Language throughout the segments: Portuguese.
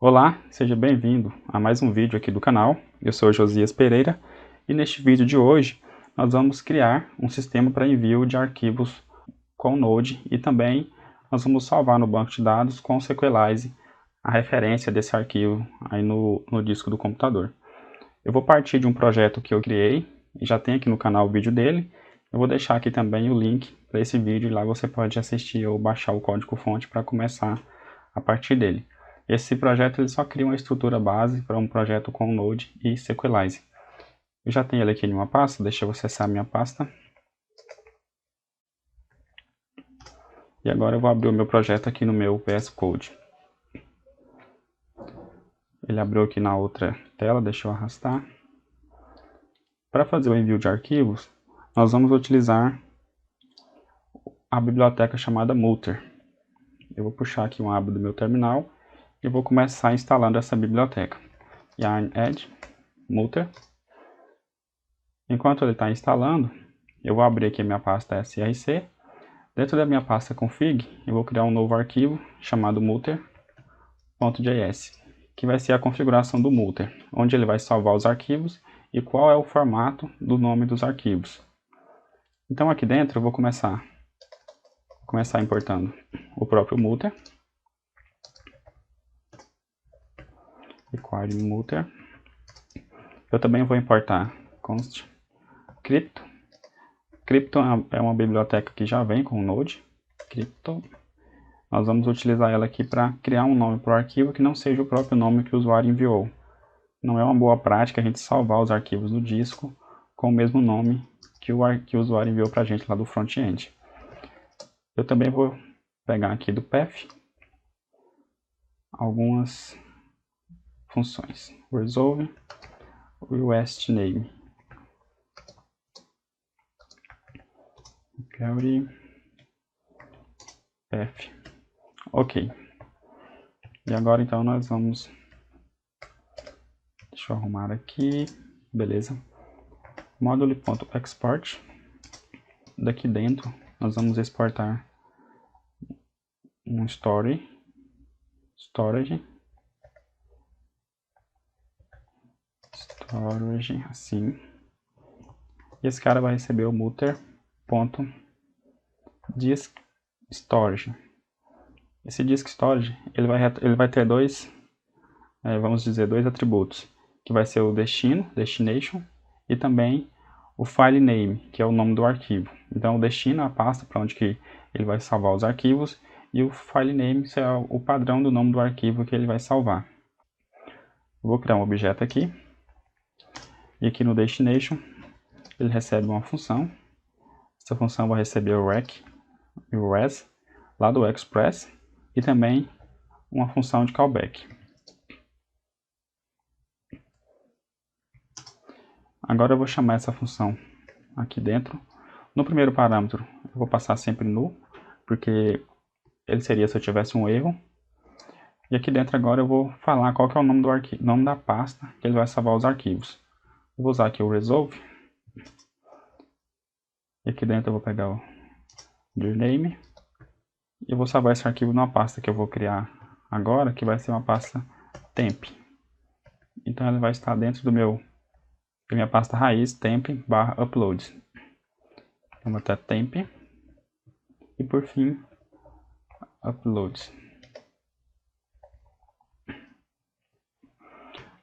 Olá, seja bem-vindo a mais um vídeo aqui do canal. Eu sou Josias Pereira e neste vídeo de hoje nós vamos criar um sistema para envio de arquivos com Node e também nós vamos salvar no banco de dados com Sequelize a referência desse arquivo aí no disco do computador. Eu vou partir de um projeto que eu criei e já tem aqui no canal o vídeo dele. Eu vou deixar aqui também o link para esse vídeo e lá você pode assistir ou baixar o código-fonte para começar a partir dele. Esse projeto ele só cria uma estrutura base para um projeto com Node e Sequelize. Eu já tenho ele aqui em uma pasta, deixa eu acessar a minha pasta. E agora eu vou abrir o meu projeto aqui no meu VS Code. Ele abriu aqui na outra tela, deixa eu arrastar. Para fazer o envio de arquivos, nós vamos utilizar a biblioteca chamada Mutter. Eu vou puxar aqui um aba do meu terminal e vou começar instalando essa biblioteca. Yarn add Mutter. Enquanto ele está instalando, eu vou abrir aqui a minha pasta src. Dentro da minha pasta config, eu vou criar um novo arquivo chamado mutter.js, que vai ser a configuração do Mutter, onde ele vai salvar os arquivos e qual é o formato do nome dos arquivos. Então aqui dentro eu vou começar importando o próprio Mutter. Require Mutter. Eu também vou importar const crypto. Crypto é uma biblioteca que já vem com o Node. Crypto. Nós vamos utilizar ela aqui para criar um nome para o arquivo que não seja o próprio nome que o usuário enviou. Não é uma boa prática a gente salvar os arquivos do disco com o mesmo nome que o usuário enviou para a gente lá do front-end. Eu também vou pegar aqui do path algumas funções. Resolve request name. Query path. Ok. E agora então nós vamos... Deixa eu arrumar aqui. Beleza. Module.export. Daqui dentro nós vamos exportar um storage assim. E esse cara vai receber o mutter.diskStorage. Esse disk storage ele vai ter dois atributos, que vai ser o destination, e também o file name, que é o nome do arquivo. Então o destino é a pasta para onde que ele vai salvar os arquivos, e o file name é o padrão do nome do arquivo que ele vai salvar. Eu vou criar um objeto aqui, e aqui no destination ele recebe uma função. Essa função vai receber o rec e o res lá do express, e também uma função de callback. Agora eu vou chamar essa função aqui dentro. No primeiro parâmetro eu vou passar sempre null, porque ele seria se eu tivesse um erro. E aqui dentro agora eu vou falar qual que é o nome do arquivo, nome da pasta que ele vai salvar os arquivos. Eu vou usar aqui o resolve. E aqui dentro eu vou pegar o name. E eu vou salvar esse arquivo numa pasta que eu vou criar agora, que vai ser uma pasta temp. Então ele vai estar dentro da minha pasta raiz temp/upload. Então vou botar temp. E por fim, upload.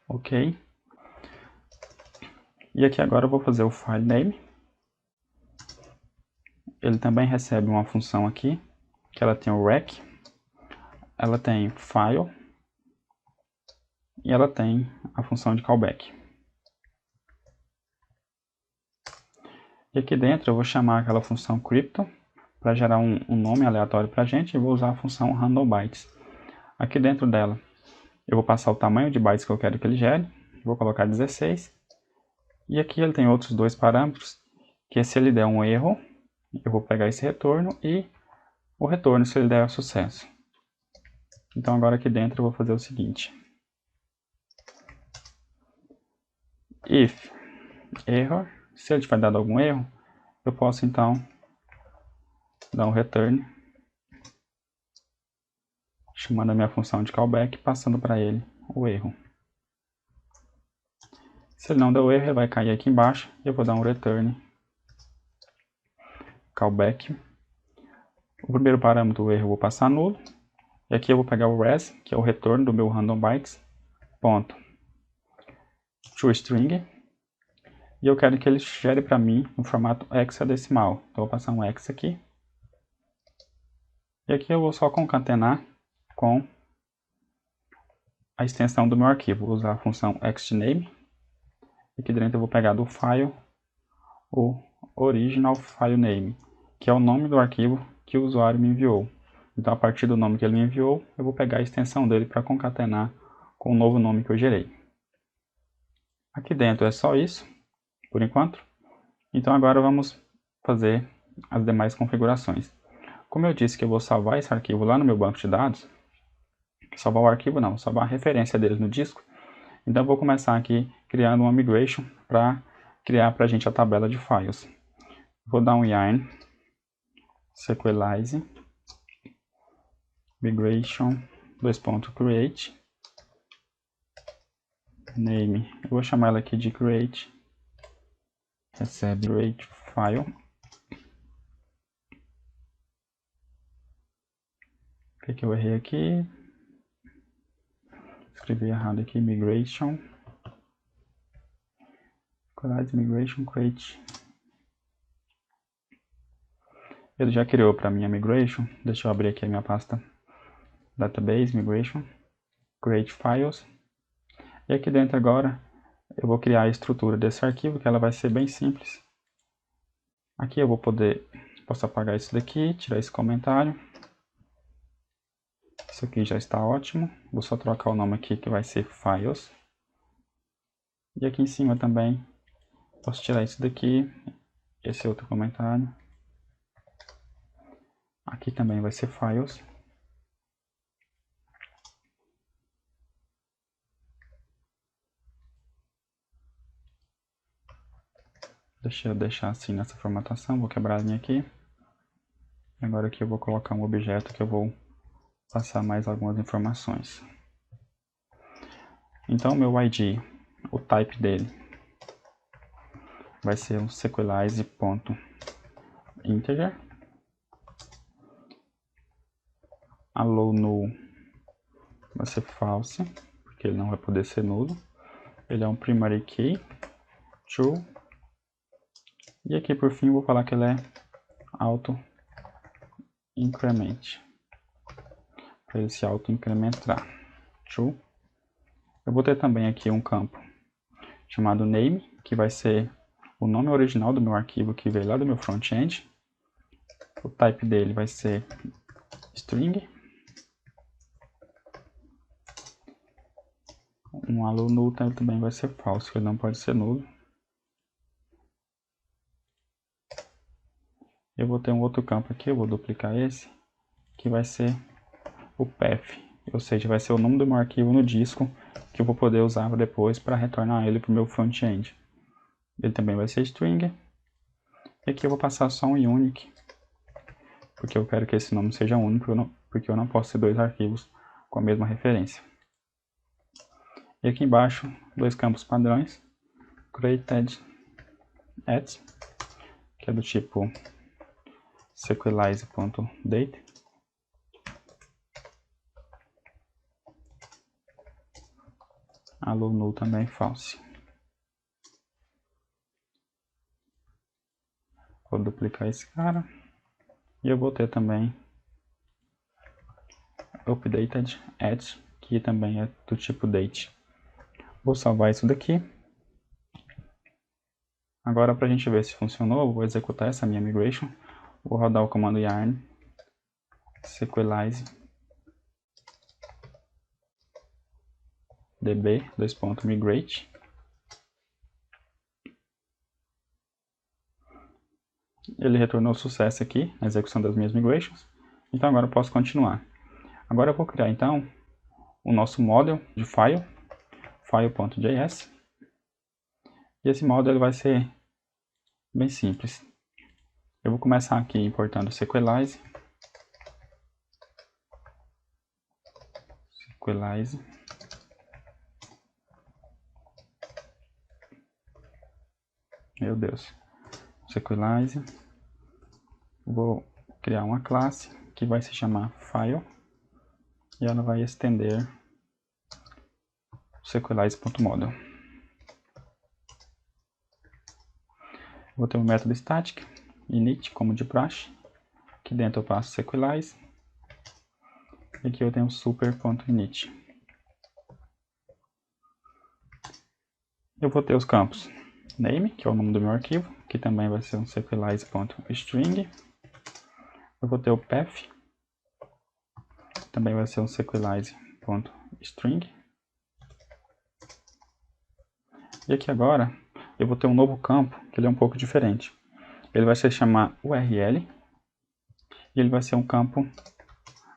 Ok. E aqui agora eu vou fazer o file name. Ele também recebe uma função aqui, que ela tem o rec, ela tem file e ela tem a função de callback. E aqui dentro eu vou chamar aquela função crypto para gerar um nome aleatório para a gente, e vou usar a função handleBytes. Aqui dentro dela eu vou passar o tamanho de bytes que eu quero que ele gere, vou colocar 16. E aqui ele tem outros dois parâmetros, que se ele der um erro, eu vou pegar esse retorno, e o retorno se ele der sucesso. Então agora aqui dentro eu vou fazer o seguinte. If error, se ele tiver dado algum erro, eu posso então dar um return chamando a minha função de callback, passando para ele o erro. Se ele não deu erro, ele vai cair aqui embaixo e eu vou dar um return callback. O primeiro parâmetro, o erro, eu vou passar nulo. E aqui eu vou pegar o res, que é o retorno do meu random bytes, ponto, toString. E eu quero que ele gere para mim no formato hexadecimal. Então eu vou passar um hex aqui. E aqui eu vou só concatenar com a extensão do meu arquivo. Vou usar a função xname. Aqui dentro eu vou pegar do file o original file name, que é o nome do arquivo que o usuário me enviou. Então, a partir do nome que ele me enviou, eu vou pegar a extensão dele para concatenar com o novo nome que eu gerei. Aqui dentro é só isso, por enquanto. Então, agora vamos fazer as demais configurações. Como eu disse que eu vou salvar esse arquivo lá no meu banco de dados, salvar o arquivo não, salvar a referência dele no disco. Então, eu vou começar aqui criando uma migration para criar para a gente a tabela de files. Vou dar um yarn sequelize migration .create name. Eu vou chamar ela aqui de create recebe create file. O que eu errei aqui? Escrevi errado aqui, migration create. Ele já criou para mim a migration. Deixa eu abrir aqui a minha pasta database migration create files. E aqui dentro agora eu vou criar a estrutura desse arquivo, que ela vai ser bem simples. Aqui eu posso apagar isso daqui, tirar esse comentário. Isso aqui já está ótimo. Vou só trocar o nome aqui, que vai ser files. E aqui em cima também posso tirar isso daqui, esse outro comentário. Aqui também vai ser files. Deixa eu deixar assim nessa formatação, vou quebrar a linha aqui. Agora aqui eu vou colocar um objeto que eu vou passar mais algumas informações. Então, meu ID, o type dele, vai ser um sequelize.integer. Allow null vai ser false, porque ele não vai poder ser nulo. Ele é um primary key, true. E aqui por fim eu vou falar que ele é auto increment, para ele se auto incrementar, true. Eu vou ter também aqui um campo chamado name, que vai ser o nome original do meu arquivo que veio lá do meu front-end. O type dele vai ser string. Um allow null também vai ser falso, ele não pode ser nulo. Eu vou ter um outro campo aqui, eu vou duplicar esse, que vai ser o path, ou seja, vai ser o nome do meu arquivo no disco, que eu vou poder usar depois para retornar ele para o meu front-end. Ele também vai ser string. E aqui eu vou passar só um unique, porque eu quero que esse nome seja único, porque eu não posso ter dois arquivos com a mesma referência. E aqui embaixo, dois campos padrões, created at, que é do tipo sequelize.date. Allow null também false. Vou duplicar esse cara. E eu vou ter também updated at, que também é do tipo date. Vou salvar isso daqui. Agora, para a gente ver se funcionou, eu vou executar essa minha migration. Vou rodar o comando yarn sequelize db:migrate. Ele retornou sucesso aqui na execução das minhas migrations. Então agora eu posso continuar. Agora eu vou criar então o nosso model de file, file.js. E esse model ele vai ser bem simples. Eu vou começar aqui importando sequelize. sequelize. Meu Deus. Sequelize. Vou criar uma classe que vai se chamar file e ela vai estender sequelize.model. Vou ter um método static init como de praxe. Aqui dentro eu passo sequelize. E aqui eu tenho super.init. Eu vou ter os campos name, que é o nome do meu arquivo, que também vai ser um sequelize.string. Eu vou ter o path, também vai ser um sequelize.string. E aqui agora eu vou ter um novo campo, que ele é um pouco diferente. Ele vai se chamar URL e ele vai ser um campo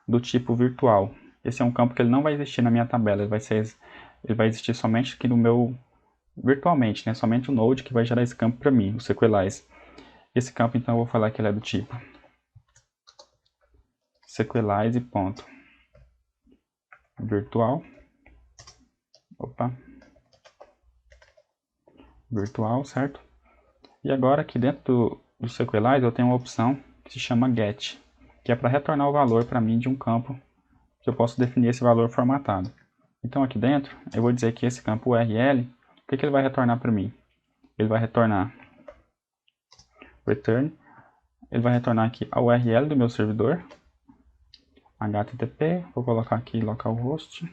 do tipo virtual. Esse é um campo que ele não vai existir na minha tabela, ele vai existir somente aqui no meu virtualmente, né? Somente o Node que vai gerar esse campo para mim, o sequelize. Esse campo então eu vou falar que ele é do tipo sequelize.virtual. Virtual, certo? E agora aqui dentro do sequelize eu tenho uma opção que se chama get, que é para retornar o valor para mim de um campo que eu posso definir esse valor formatado. Então aqui dentro eu vou dizer que esse campo URL, o que ele vai retornar para mim? Ele vai retornar return, ele vai retornar aqui a URL do meu servidor, http, vou colocar aqui localhost,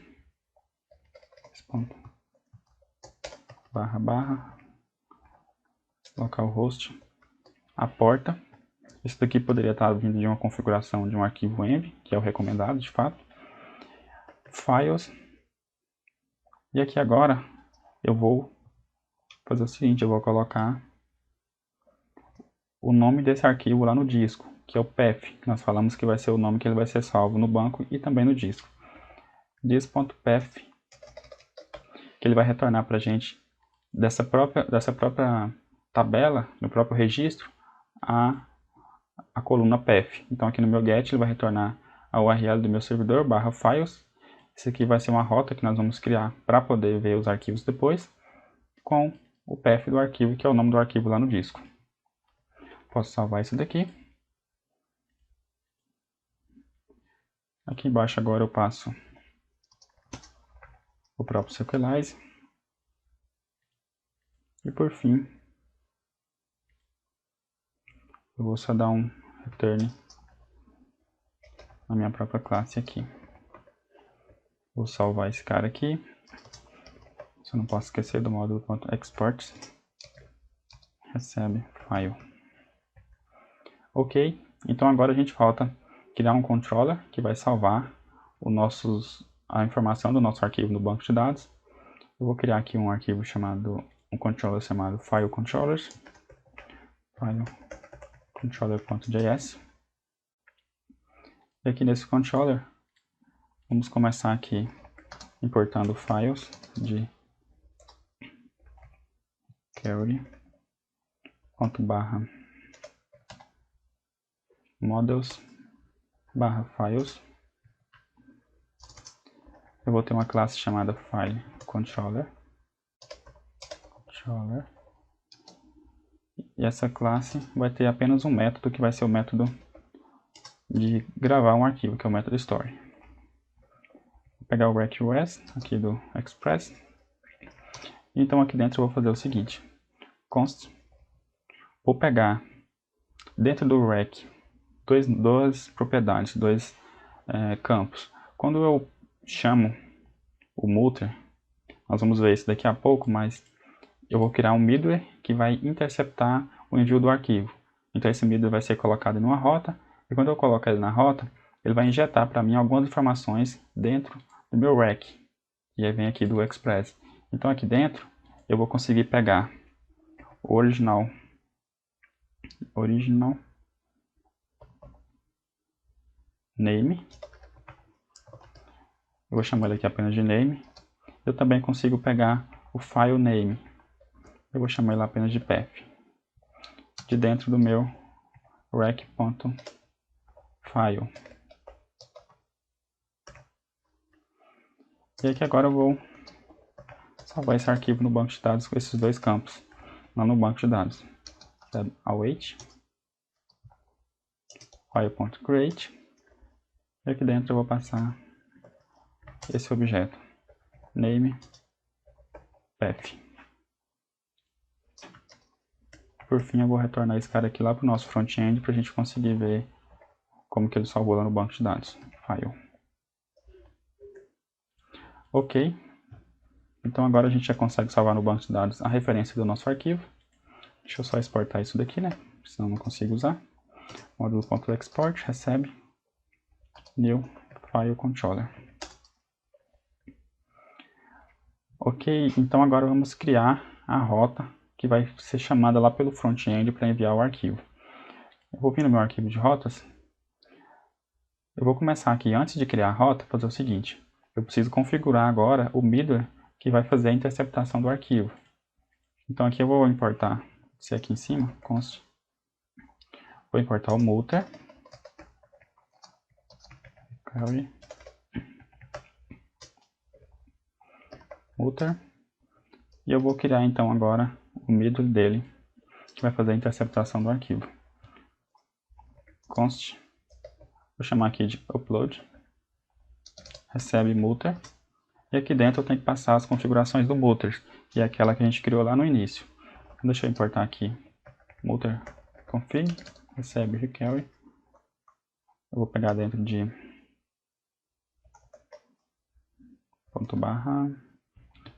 localhost, a porta. Isso daqui poderia estar vindo de uma configuração de um arquivo env, que é o recomendado de fato. Files. E aqui agora eu vou fazer o seguinte, eu vou colocar o nome desse arquivo lá no disco, que é o path, que nós falamos que vai ser o nome que ele vai ser salvo no banco e também no disco. This.path, que ele vai retornar para a gente dessa própria tabela, no próprio registro, a coluna path. Então aqui no meu get ele vai retornar a URL do meu servidor, /files. Esse aqui vai ser uma rota que nós vamos criar para poder ver os arquivos depois, com o path do arquivo, que é o nome do arquivo lá no disco. Posso salvar isso daqui. Aqui embaixo agora eu passo o próprio sequelize. E por fim, eu vou só dar um return na minha própria classe aqui. Vou salvar esse cara aqui. Só não posso esquecer do módulo.export. Recebe file. Ok, então agora a gente falta criar um controller que vai salvar a informação do nosso arquivo no banco de dados. Eu vou criar aqui um arquivo um controller chamado filecontrollers, filecontroller.js. E aqui nesse controller, vamos começar aqui importando files de query.models/files. Eu vou ter uma classe chamada filecontroller. E essa classe vai ter apenas um método que vai ser o método de gravar um arquivo, que é o método story. Vou pegar o request aqui do Express. Então aqui dentro eu vou fazer o seguinte. Const. Vou pegar dentro do rec duas propriedades, dois campos. Quando eu chamo o mutter, nós vamos ver isso daqui a pouco, mas eu vou criar um middleware que vai interceptar o envio do arquivo. Então esse middleware vai ser colocado em uma rota, e quando eu coloco ele na rota, ele vai injetar para mim algumas informações dentro do meu rec. E aí vem aqui do Express. Então aqui dentro eu vou conseguir pegar o original name. Eu vou chamar ele aqui apenas de name. Eu também consigo pegar o file name. Eu vou chamar ele apenas de path. De dentro do meu rec.file. E aqui agora eu vou salvar esse arquivo no banco de dados com esses dois campos, lá no banco de dados. Await, file.create, e aqui dentro eu vou passar esse objeto, name, path. Por fim eu vou retornar esse cara aqui lá para o nosso front-end para a gente conseguir ver como que ele salvou lá no banco de dados, file. Ok, então agora a gente já consegue salvar no banco de dados a referência do nosso arquivo. Deixa eu só exportar isso daqui, né? Senão eu não consigo usar. Módulo.export, recebe, new file controller. Ok, então agora vamos criar a rota que vai ser chamada lá pelo front-end para enviar o arquivo. Eu vou vir no meu arquivo de rotas. Eu vou começar aqui, antes de criar a rota, fazer o seguinte. Eu preciso configurar agora o middleware que vai fazer a interceptação do arquivo. Então aqui eu vou importar esse aqui em cima, const. Vou importar o mutter. Mutter. E eu vou criar então agora o middleware dele, que vai fazer a interceptação do arquivo. Const. Vou chamar aqui de upload. Recebe mutter. E aqui dentro eu tenho que passar as configurações do mutter, que é aquela que a gente criou lá no início. Então, deixa eu importar aqui mutter config, recebe require. Eu vou pegar dentro de ponto barra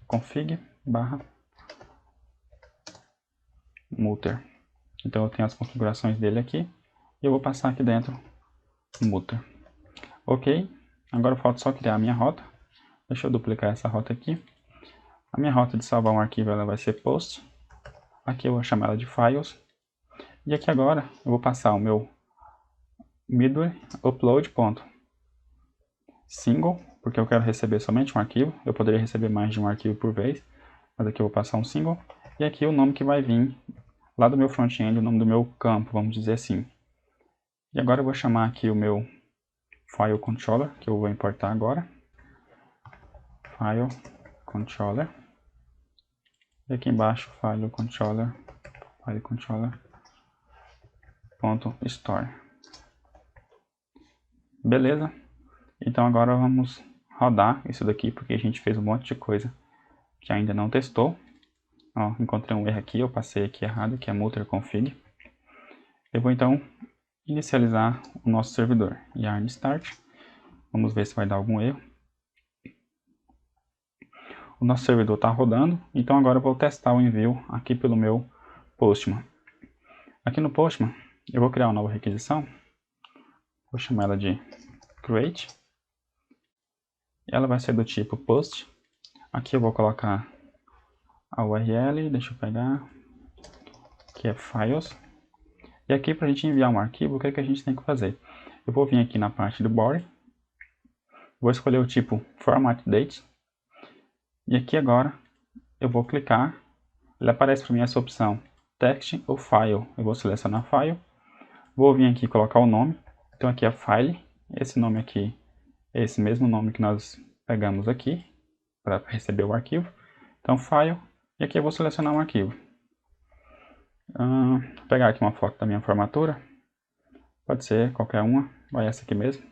config barra mutter. Então eu tenho as configurações dele aqui e eu vou passar aqui dentro mutter. Ok, agora falta só criar a minha rota. Deixa eu duplicar essa rota aqui. A minha rota de salvar um arquivo ela vai ser post. Aqui eu vou chamar ela de files. E aqui agora eu vou passar o meu middleware upload.single, porque eu quero receber somente um arquivo. Eu poderia receber mais de um arquivo por vez, mas aqui eu vou passar um single. E aqui o nome que vai vir lá do meu front-end, o nome do meu campo, vamos dizer assim. E agora eu vou chamar aqui o meu file controller, que eu vou importar agora. File controller. E aqui embaixo, file controller. .store. Beleza? Então agora vamos rodar isso daqui, porque a gente fez um monte de coisa que ainda não testou. Ó, encontrei um erro aqui, eu passei aqui errado, que é mutter config. Eu vou então inicializar o nosso servidor, yarn start. Vamos ver se vai dar algum erro. O nosso servidor está rodando, então agora eu vou testar o envio aqui pelo meu Postman. Aqui no Postman, eu vou criar uma nova requisição. Vou chamar ela de create. Ela vai ser do tipo post. Aqui eu vou colocar a URL, deixa eu pegar, que é files. E aqui para a gente enviar um arquivo, o que é que a gente tem que fazer? Eu vou vir aqui na parte do body, vou escolher o tipo format date. E aqui agora eu vou clicar, ele aparece para mim essa opção text ou file. Eu vou selecionar file, vou vir aqui e colocar o nome. Então aqui é file, esse nome aqui é esse mesmo nome que nós pegamos aqui para receber o arquivo. Então file, e aqui eu vou selecionar um arquivo. Vou pegar aqui uma foto da minha formatura, pode ser qualquer uma, vai essa aqui mesmo.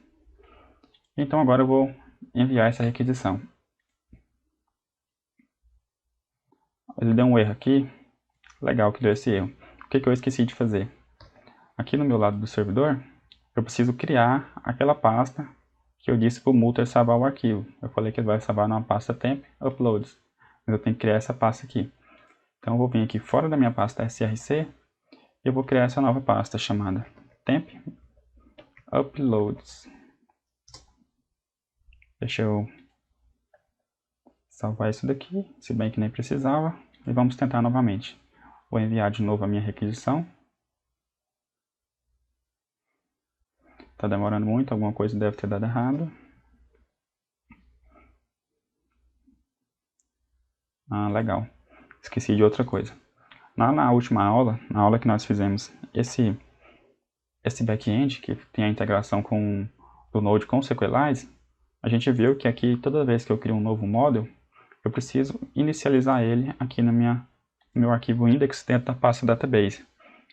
Então agora eu vou enviar essa requisição. Ele deu um erro aqui, legal que deu esse erro. O que eu esqueci de fazer? Aqui no meu lado do servidor, eu preciso criar aquela pasta que eu disse para o mutter salvar o arquivo. Eu falei que ele vai salvar numa pasta temp uploads, mas eu tenho que criar essa pasta aqui. Então eu vou vir aqui fora da minha pasta src e eu vou criar essa nova pasta chamada temp uploads. Deixa eu salvar isso daqui, se bem que nem precisava, e vamos tentar novamente. Vou enviar de novo a minha requisição. Está demorando muito, alguma coisa deve ter dado errado. Legal. Esqueci de outra coisa. Lá na última aula, na aula que nós fizemos esse back-end, que tem a integração do Node com o SQLite, a gente viu que aqui toda vez que eu crio um novo model, eu preciso inicializar ele aqui no meu arquivo index dentro da pasta database.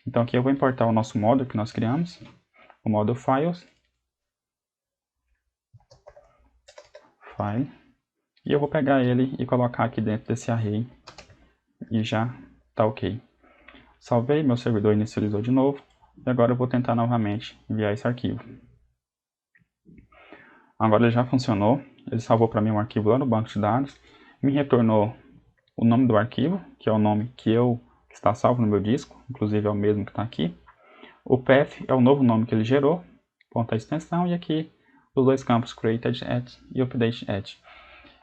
Então aqui eu vou importar o nosso model que nós criamos, o model files, file, e eu vou pegar ele e colocar aqui dentro desse array e já está ok. Salvei, meu servidor inicializou de novo e agora eu vou tentar novamente enviar esse arquivo. Agora ele já funcionou, ele salvou para mim um arquivo lá no banco de dados, me retornou o nome do arquivo, que é o nome que está salvo no meu disco, inclusive é o mesmo que está aqui. O path é o novo nome que ele gerou, ponto a extensão, e aqui os dois campos created at e update at.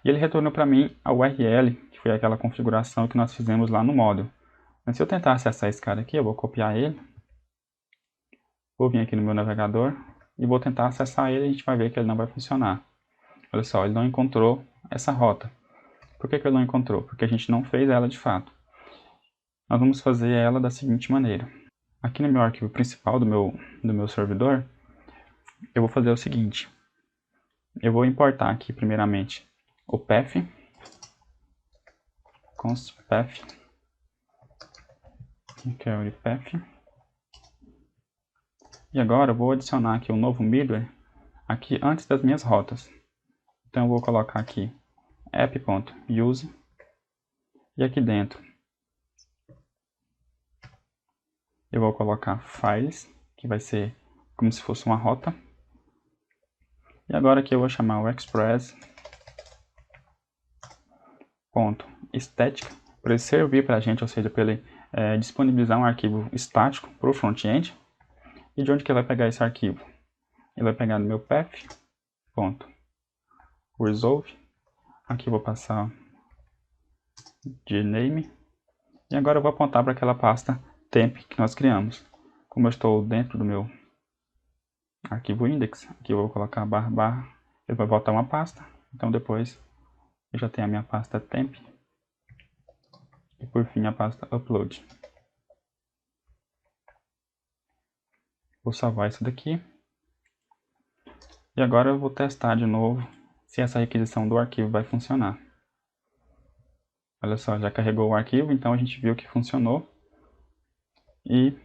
E ele retornou para mim a URL, que foi aquela configuração que nós fizemos lá no model. Mas se eu tentar acessar esse cara aqui, eu vou copiar ele, vou vir aqui no meu navegador e vou tentar acessar ele e a gente vai ver que ele não vai funcionar. Olha só, ele não encontrou essa rota. Por que ele não encontrou? Porque a gente não fez ela de fato. Nós vamos fazer ela da seguinte maneira. Aqui no meu arquivo principal do meu servidor, eu vou fazer o seguinte. Eu vou importar aqui primeiramente o path, const path, carry path. E agora eu vou adicionar aqui um novo middleware aqui antes das minhas rotas. Então eu vou colocar aqui app.use e aqui dentro eu vou colocar files, que vai ser como se fosse uma rota. E agora aqui eu vou chamar o express.static para ele servir para a gente, ou seja, para ele disponibilizar um arquivo estático para o front-end. E de onde que ele vai pegar esse arquivo? Ele vai pegar no meu path.resolve. Aqui eu vou passar de name. E agora eu vou apontar para aquela pasta temp que nós criamos. Como eu estou dentro do meu arquivo index, aqui eu vou colocar barra barra, ele vai voltar uma pasta. Então depois eu já tenho a minha pasta temp. E por fim a pasta upload. Vou salvar isso daqui. E agora eu vou testar de novo se essa requisição do arquivo vai funcionar. Olha só, já carregou o arquivo, então a gente viu que funcionou. E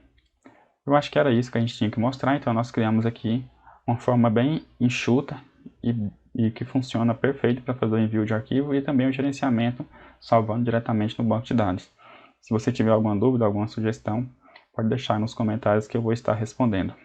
eu acho que era isso que a gente tinha que mostrar, então nós criamos aqui uma forma bem enxuta e que funciona perfeito para fazer o envio de arquivo e também o gerenciamento, salvando diretamente no banco de dados. Se você tiver alguma dúvida, alguma sugestão, pode deixar nos comentários que eu vou estar respondendo.